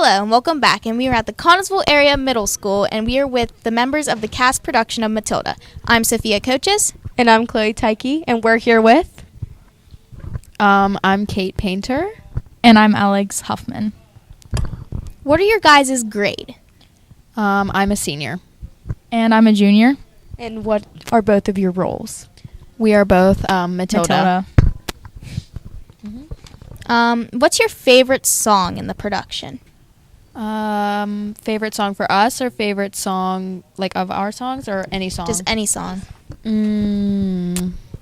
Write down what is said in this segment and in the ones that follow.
Hello and welcome back, and we are at the Connellsville Area Middle School, and we are with the members of the cast production of Matilda. I'm Sophia Coaches. And I'm Chloe Tyke, and we're here with... I'm Kate Painter. And I'm Alex Huffman. What are your guys' grade? I'm a senior. And I'm a junior. And what are both of your roles? We are both Matilda. What's your favorite song in the production? Favorite song for us, or favorite song like of our songs, or any song? Just any song.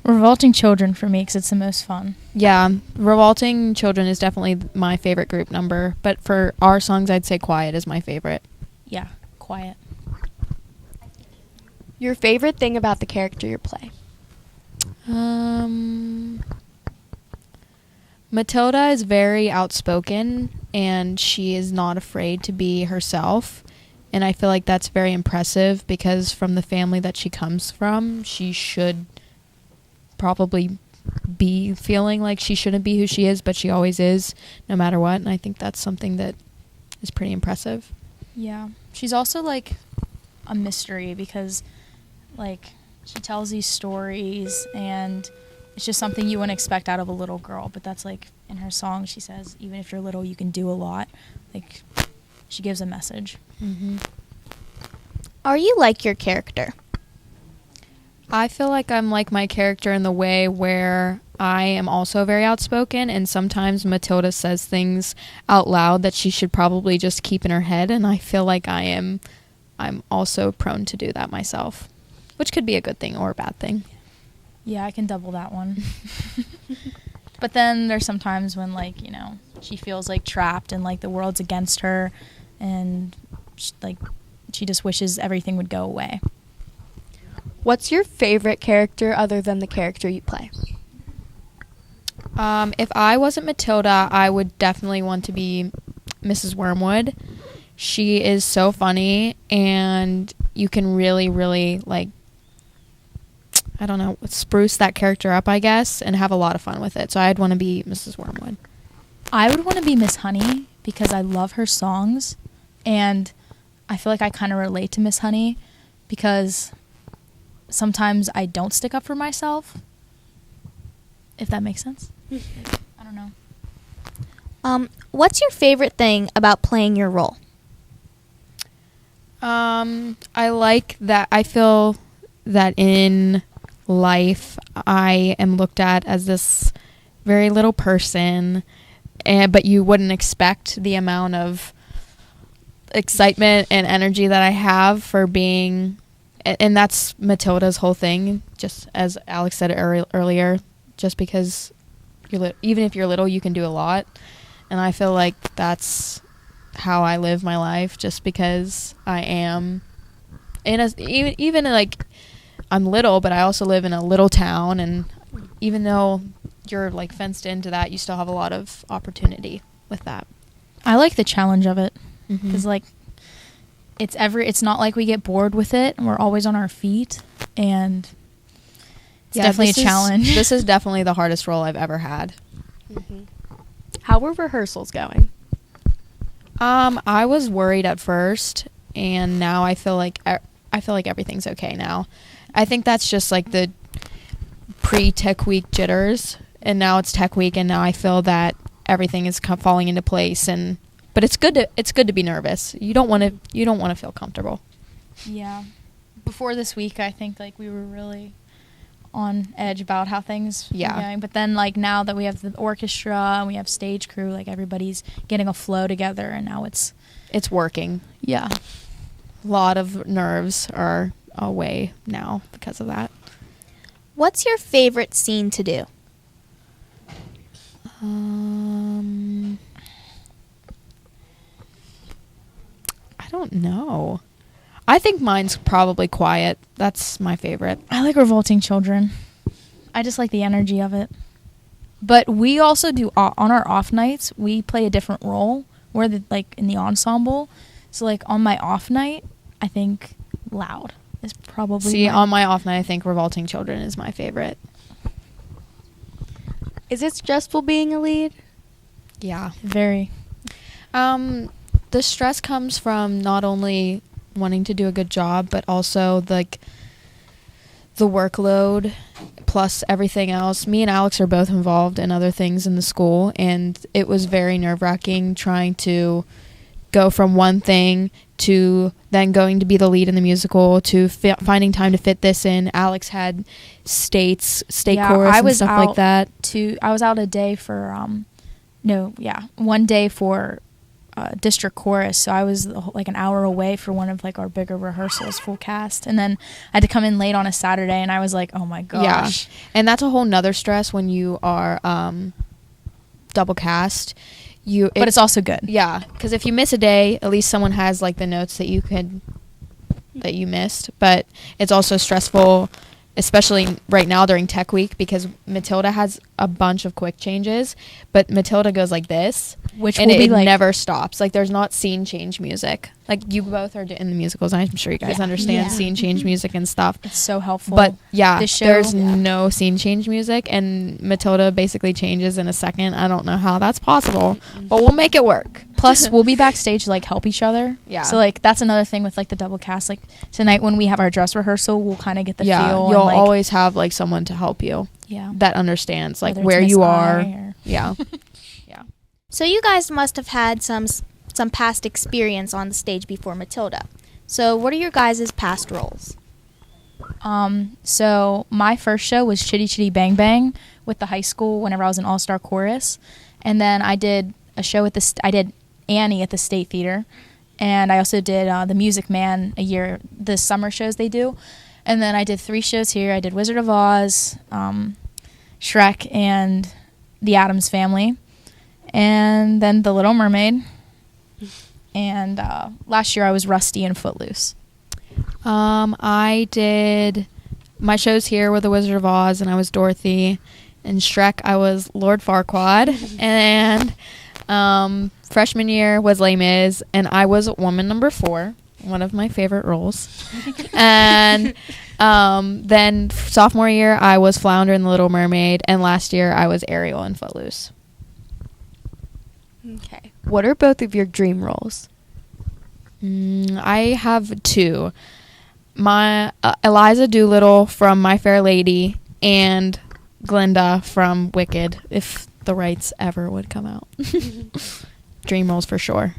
Revolting Children for me because it's the most fun. Yeah, Revolting Children is definitely my favorite group number, but for our songs I'd say Quiet is my favorite. Yeah, Quiet. Your favorite thing about the character you play? Matilda is very outspoken, and she is not afraid to be herself. And I feel like that's very impressive because from the family that she comes from, she should probably be feeling like she shouldn't be who she is, but she always is, no matter what. And I think that's something that is pretty impressive. Yeah. She's also like a mystery because like she tells these stories and it's just something you wouldn't expect out of a little girl. But that's like in her song, she says, even if you're little, you can do a lot. Like she gives a message. Mm-hmm. Are you like your character? I feel like I'm like my character in the way where I am also very outspoken, and sometimes Matilda says things out loud that she should probably just keep in her head, and I feel like I'm also prone to do that myself, which could be a good thing or a bad thing. Yeah, I can double that one. But then there's sometimes when like, you know, she feels like trapped and like the world's against her and she just wishes everything would go away. What's your favorite character other than the character you play? If I wasn't Matilda, I would definitely want to be Mrs. Wormwood. She is so funny, and you can really, really, like, I don't know, spruce that character up, I guess, and have a lot of fun with it. So I'd want to be Mrs. Wormwood. I would want to be Miss Honey because I love her songs, and I feel like I kind of relate to Miss Honey because sometimes I don't stick up for myself, if that makes sense. I don't know. What's your favorite thing about playing your role? I like that I feel that in life I am looked at as this very little person, but you wouldn't expect the amount of excitement and energy that I have for being, and that's Matilda's whole thing, just as Alex said earlier, just because even if you're little, you can do a lot. And I feel like that's how I live my life, just because I am even like I'm little, but I also live in a little town, and even though you're like fenced into that, you still have a lot of opportunity with that. I like the challenge of it because Mm-hmm. like it's not like we get bored with it, and we're always on our feet, and it's definitely a challenge. This is definitely the hardest role I've ever had. Mm-hmm. How were rehearsals going? I was worried at first, and now I feel like everything's okay now. I think that's just like the pre-tech week jitters, and now it's tech week, and now I feel that everything is falling into place. But it's good to be nervous. You don't want to feel comfortable. Yeah. Before this week, I think like we were really on edge about how things were going. But then like now that we have the orchestra and we have stage crew, like everybody's getting a flow together, and now it's working. Yeah. A lot of nerves are away now because of that. What's your favorite scene to do? I don't know. I think mine's probably Quiet. That's my favorite. I like Revolting Children. I just like the energy of it. But we also do on our off nights, we play a different role. We're like in the ensemble. So like on my off night, I think Loud is probably on my off night, I think Revolting Children is my favorite. Is it stressful being a lead? Yeah. Very. The the stress comes from not only wanting to do a good job, but also like the workload plus everything else. Me and Alex are both involved in other things in the school, and it was very nerve-wracking trying to go from one thing to then going to be the lead in the musical to finding time to fit this in. Alex had state chorus and stuff like that. I was out a day for one day for district chorus, so I was like an hour away for one of like our bigger rehearsals, full cast, and then I had to come in late on a Saturday, and I was like, oh my gosh. Yeah, and that's a whole nother stress when you are double cast. But it's also good. Yeah, because if you miss a day, at least someone has like the notes that you missed. But it's also stressful, especially right now during Tech Week, because Matilda has a bunch of quick changes, but Matilda goes like this, and it never stops. Like, there's not scene change music. Like, you both are in the musicals, and I'm sure you guys understand scene change music and stuff. It's so helpful. But yeah, there's no scene change music, and Matilda basically changes in a second. I don't know how that's possible, but we'll make it work. Plus, we'll be backstage to like help each other. Yeah. So like that's another thing with like the double cast. Like tonight when we have our dress rehearsal, we'll kind of get the feel. You'll always have like someone to help you. Yeah. That understands like Whether where it's you Miss are. I Yeah. So you guys must have had some past experience on the stage before Matilda. So what are your guys' past roles? So my first show was Chitty Chitty Bang Bang with the high school whenever I was in All-Star Chorus. And then I did a show I did Annie at the State Theater. And I also did The Music Man a year, the summer shows they do. And then I did 3 shows here. I did Wizard of Oz, Shrek, and The Addams Family. And then The Little Mermaid. And last year I was Rusty in Footloose. I did my shows here were The Wizard of Oz, and I was Dorothy. In Shrek, I was Lord Farquaad. And freshman year was Les Mis, and I was woman number 4, one of my favorite roles. And then sophomore year, I was Flounder in The Little Mermaid, and last year I was Ariel in Footloose. Okay. What are both of your dream roles? I have 2. My Eliza Doolittle from My Fair Lady and Glinda from Wicked, if the rights ever would come out. Dream roles for sure.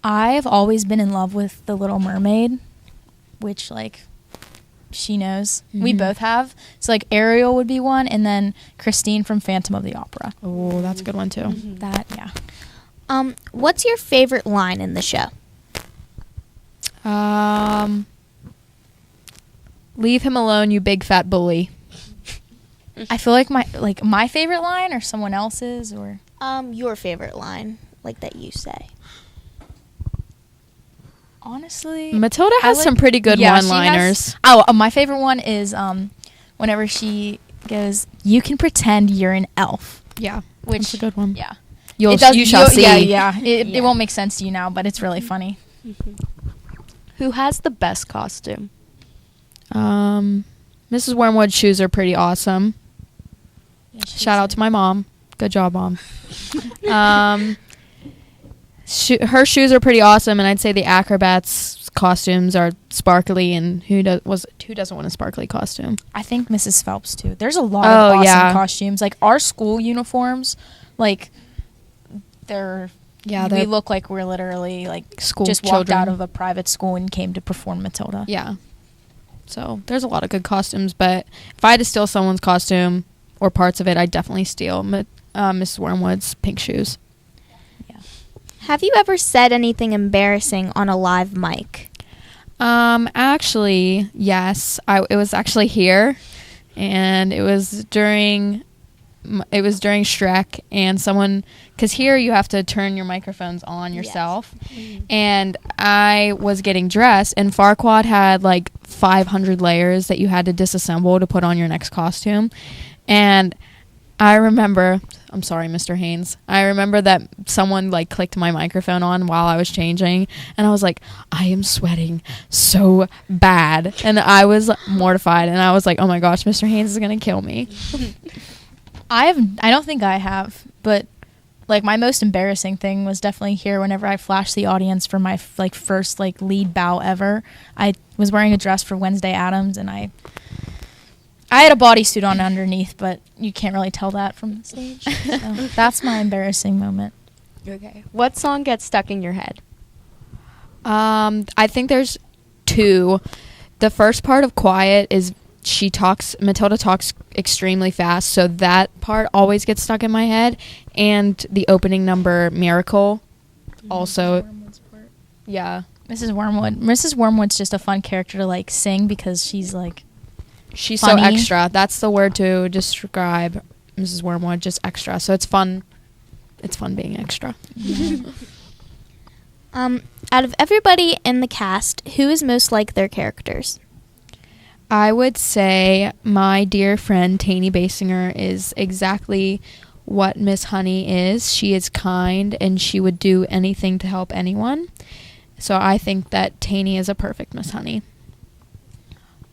I've always been in love with The Little Mermaid, which like she knows. We both have. So like Ariel would be one, and then Christine from Phantom of the Opera. Oh, that's a good one too. That, yeah. What's your favorite line in the show? Leave him alone, you big fat bully. I feel like my favorite line or someone else's or Your favorite line, like that you say. honestly, Matilda has some pretty good one-liners. My favorite one is whenever she goes, "You can pretend you're an elf." Yeah, Which that's a good one. Yeah. You shall see. Yeah. It won't make sense to you now, but it's really funny. Who has the best costume? Mrs. Wormwood's shoes are pretty awesome. Yeah, Shout out to my mom. Good job, Mom. Her shoes are pretty awesome, and I'd say the acrobats' costumes are sparkly. And who doesn't want a sparkly costume? I think Mrs. Phelps too. There's a lot of awesome costumes. Like our school uniforms, like we look like we're literally like school just walked children. out of a private school and came to perform Matilda. Yeah. So there's a lot of good costumes, but if I had to steal someone's costume or parts of it, I'd definitely steal Mrs. Wormwood's pink shoes. Yeah. Have you ever said anything embarrassing on a live mic? Actually, yes. It was actually here, and it was during Shrek, and someone, because here you have to turn your microphones on yourself. Yes. And I was getting dressed, and Farquaad had like 500 layers that you had to disassemble to put on your next costume. And I remember, I'm sorry, Mr. Haynes, I remember that someone like clicked my microphone on while I was changing, and I was like, I am sweating so bad, and I was mortified, and I was like, oh my gosh, Mr. Haynes is gonna kill me. I don't think I have, but like my most embarrassing thing was definitely here whenever I flashed the audience for my first lead bow ever. I was wearing a dress for Wednesday Addams, and I had a bodysuit on underneath, but you can't really tell that from the stage. So that's my embarrassing moment. Okay. What song gets stuck in your head? I think there's two. The first part of Quiet is Matilda talks extremely fast, so that part always gets stuck in my head. And the opening number, Miracle, also. Yeah. Mrs. Wormwood. Mrs. Wormwood's just a fun character to sing because she's she's funny. so extra. That's the word to describe Mrs. Wormwood, just extra. So it's fun. It's fun being extra. Yeah. Out of everybody in the cast, who is most like their characters? I would say my dear friend Taney Basinger is exactly what Miss Honey is. She is kind and she would do anything to help anyone. So I think that Taney is a perfect Miss Honey.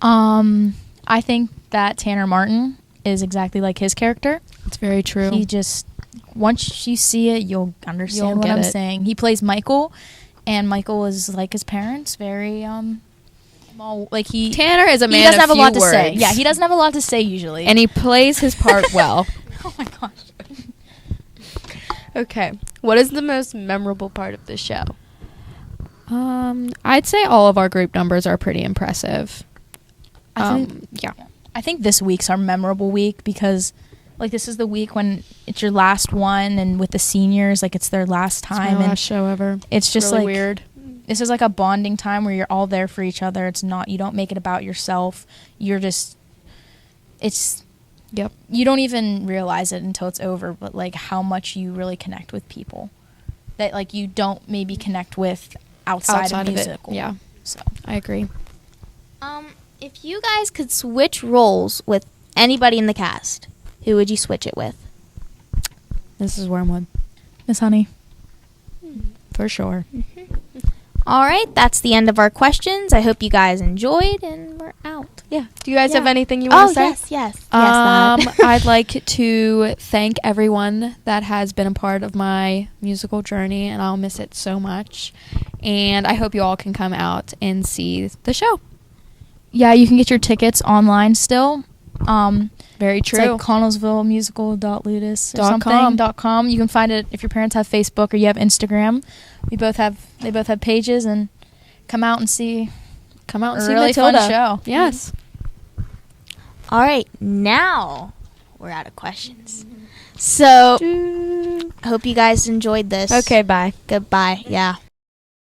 I think that Tanner Martin is exactly like his character. It's very true. He just, once you see it, you'll understand You'll what get I'm it. saying. He plays Michael, and Michael is like his parents, very small. Tanner is a man he doesn't of have a few lot to say. words. Yeah, he doesn't have a lot to say usually. And he plays his part well. oh my gosh. Okay. What is the most memorable part of the show? I'd say all of our group numbers are pretty impressive. I think this week's our memorable week because this is the week when it's your last one, and with the seniors, it's their last time. It's my and last show ever. It's just really weird. This is a bonding time where you're all there for each other. It's not, you don't make it about yourself. You're just, Yep. You don't even realize it until it's over, but how much you really connect with people that you don't maybe connect with outside of musical. It. Yeah. So I agree. If you guys could switch roles with anybody in the cast, who would you switch it with? Mrs. Wormwood. Miss Honey. For sure. All right, that's the end of our questions. I hope you guys enjoyed, and we're out. Yeah. Do you guys Yeah. have anything you want to say? Yes, that. I'd like to thank everyone that has been a part of my musical journey, and I'll miss it so much. And I hope you all can come out and see the show. Yeah, you can get your tickets online still. Very true. It's ConnellsvilleMusical.ludus or .com. .com. You can find it if your parents have Facebook or you have Instagram. They both have pages, and come out and see. Come out and a see really Matilda. fun show. Yes. All right, now we're out of questions. So, I hope you guys enjoyed this. Okay, bye. Goodbye. Yeah.